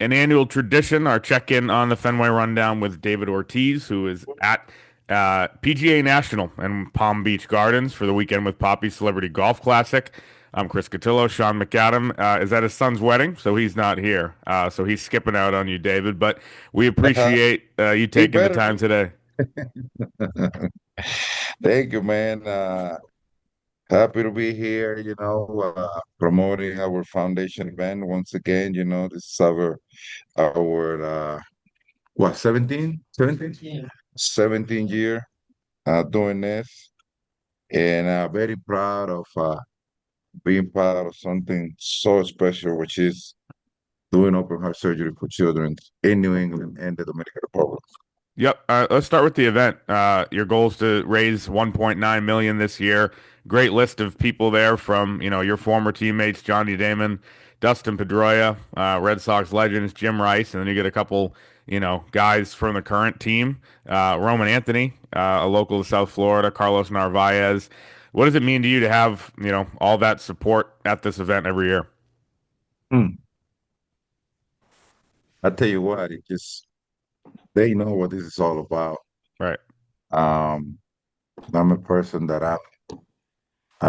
An annual tradition, our check-in on the Fenway Rundown with David Ortiz, who is at PGA National and Palm Beach Gardens for the weekend with Poppy Celebrity Golf Classic. I'm Chris Cotillo. Sean McAdam is at his son's wedding, so he's not here. So he's skipping out on you, David. But we appreciate you He taking the better time be. today. Thank you, man. Happy to be here, promoting our foundation event once again. This is our 17? 17? Yeah. 17 year doing this. And very proud of being part of something so special, which is doing open heart surgery for children in New England and the Dominican Republic. Yep. Let's start with the event. Your goal is to raise 1.9 million this year. Great list of people there from your former teammates Johnny Damon, Dustin Pedroia, Red Sox legends Jim Rice, and then you get a couple guys from the current team. Roman Anthony, a local to South Florida, Carlos Narvaez. What does it mean to you to have all that support at this event every year? Hmm. I tell you what, it just they know what this is all about. Right. Um, I'm a person that I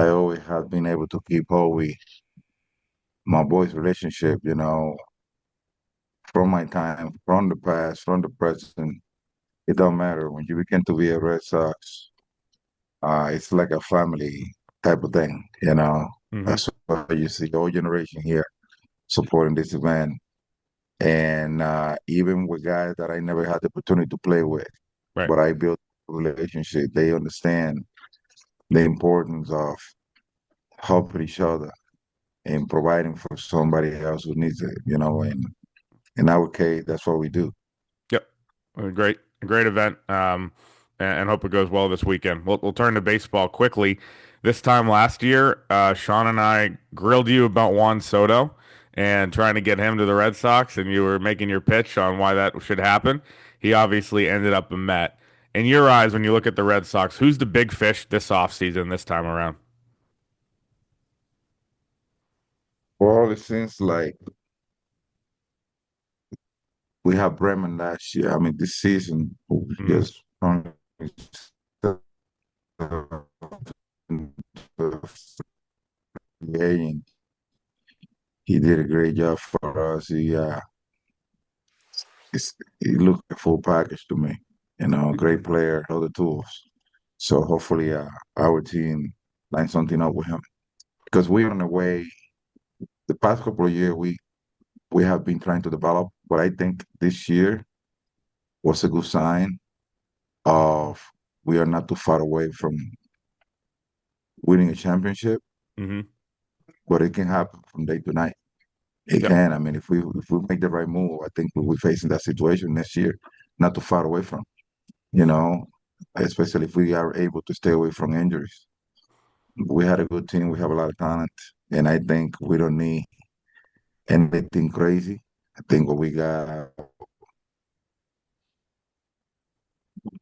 always have been able to keep up with my boys' relationship, from my time, from the past, from the present. It don't matter. When you begin to be a Red Sox, it's like a family type of thing. Hmm. That's why you see the whole generation here supporting this event. And even with guys that I never had the opportunity to play with, Right. but I built a relationship, they understand the importance of helping each other and providing for somebody else who needs it. And in our case, that's what we do. Yep. A great event. And hope it goes well this weekend. We'll turn to baseball quickly. This time last year, Sean and I grilled you about Juan Soto and trying to get him to the Red Sox, and you were making your pitch on why that should happen. He obviously ended up a Met. In your eyes, when you look at the Red Sox, who's the big fish this offseason, this time around? Well, it seems like we have Bremen last year. I mean, this season, Mm, just from and he did a great job for us. He looked a full package to me. Great player, all the tools. So hopefully, our team lines something up with him because we're on the way. The past couple of years, we have been trying to develop, but I think this year was a good sign of we are not too far away from winning a championship, hmm but it can happen from day to night. It Yep. can. I mean, if we make the right move, I think we'll be facing that situation next year, not too far away from, you know, especially if we are able to stay away from injuries. We had a good team. We have a lot of talent, and I think we don't need anything crazy. I think what we got,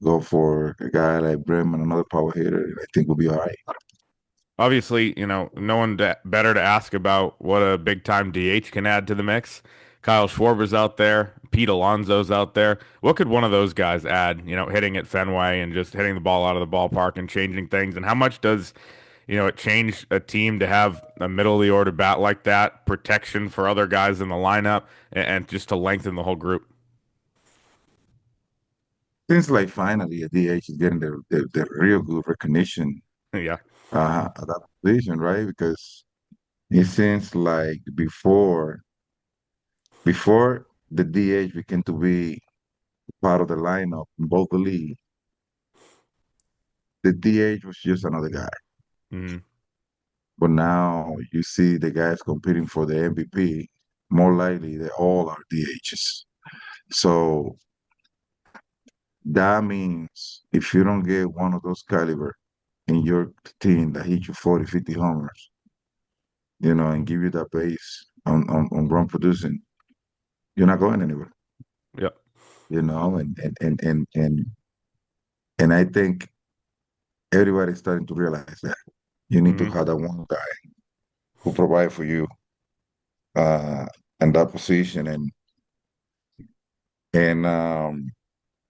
go for a guy like Bremen, another power hitter. I think we'll be all right. Obviously, no one better to ask about what a big time DH can add to the mix. Kyle Schwarber's out there, Pete Alonso's out there. What could one of those guys add, hitting at Fenway and just hitting the ball out of the ballpark and changing things? And how much does, it change a team to have a middle of the order bat like that, protection for other guys in the lineup, and just to lengthen the whole group? Seems like finally a DH is getting the real good recognition Yeah. at that position, right? Because it seems like before the DH began to be part of the lineup in both the league, the DH was just another guy. Mm-hmm. But now you see the guys competing for the MVP, more likely they all are DHs. So that means if you don't get one of those caliber in your team that hit you 40, 50 homers, and give you that base on run producing, you're not going anywhere, Yep. and I think everybody's starting to realize that you need to Mm-hmm. have that one guy who provide for you uh in that position. And And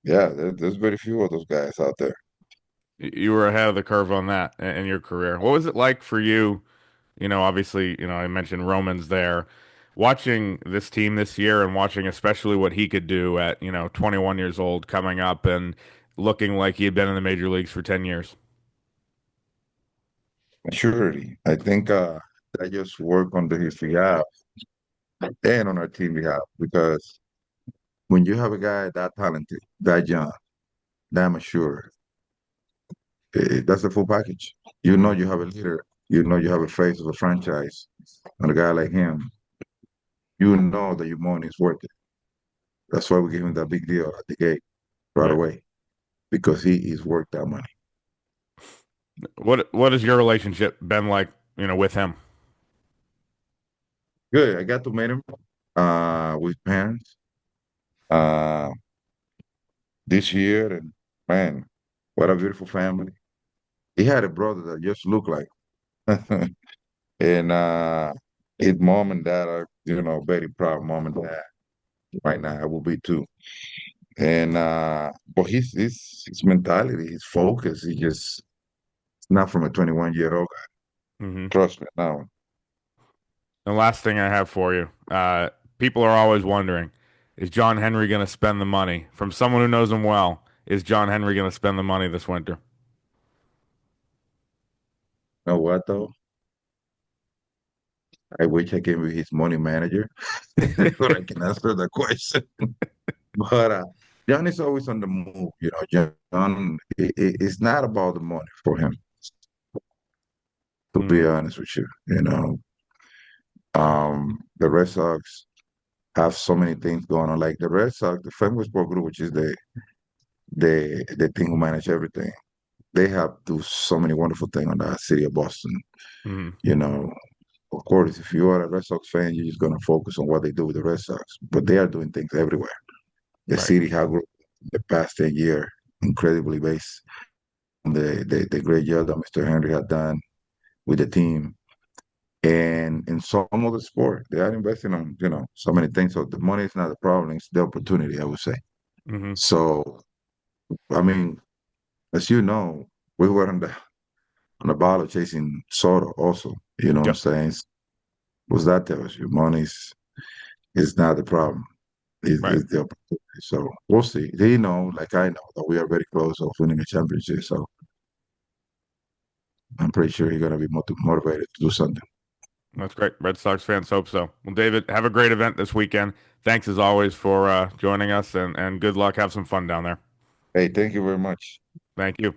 yeah, there's very few of those guys out there. You were ahead of the curve on that in your career. What was it like for you? Obviously, I mentioned Roman's there. Watching this team this year and watching especially what he could do at, 21 years old coming up and looking like he had been in the major leagues for 10 years. Maturity. I think I just work on his behalf and on our team behalf because when you have a guy that talented, that young, that mature, that's the full package. You know Hmm. you have a leader. You know you have a face of a franchise. And a guy like him, you know that your money is worth it. That's why we gave him that big deal at the gate right Right. away because he is worth that money. What has your relationship been like, with him? Good. I got to meet him with parents uh, this year, and man, what a beautiful family. He had a brother that just looked like him. And his mom and dad are, very proud mom and dad right now. I will be too. And but his mentality, his focus, he just it's not from a 21-year-old guy. Hmm. Trust me now. The last thing I have for you, people are always wondering, is John Henry going to spend the money? From someone who knows him well, is John Henry going to spend the money this winter? Know what though? I wish I can be his money manager, but I can answer the question. But John is always on the move. John, it's not about the money for him, to be Hmm. honest with you. The Red Sox have so many things going on. Like the Red Sox, the Fenway Sport Group, which is the thing who manage everything. They have do so many wonderful things on the city of Boston. Hmm. You know, of course, if you are a Red Sox fan, you're just gonna focus on what they do with the Red Sox. But they are doing things everywhere. The Right. city has grown the past 10 years incredibly based on the great job that Mr. Henry had done with the team. And in some of the sport, they are investing on, so many things. So the money is not the problem, it's the opportunity, I would say. Hmm. So, I mean, as you know, we were on the ball chasing Soto also. You know what I'm Yep. saying? What's that tell us? Your money is not the problem. Right. It's the opportunity. So we'll see. They know, like I know, that we are very close of winning a championship. So I'm pretty sure he's gonna be motivated to do something. That's great. Red Sox fans hope so. Well, David, have a great event this weekend. Thanks as always for joining us and good luck. Have some fun down there. Hey, thank you very much. Thank you.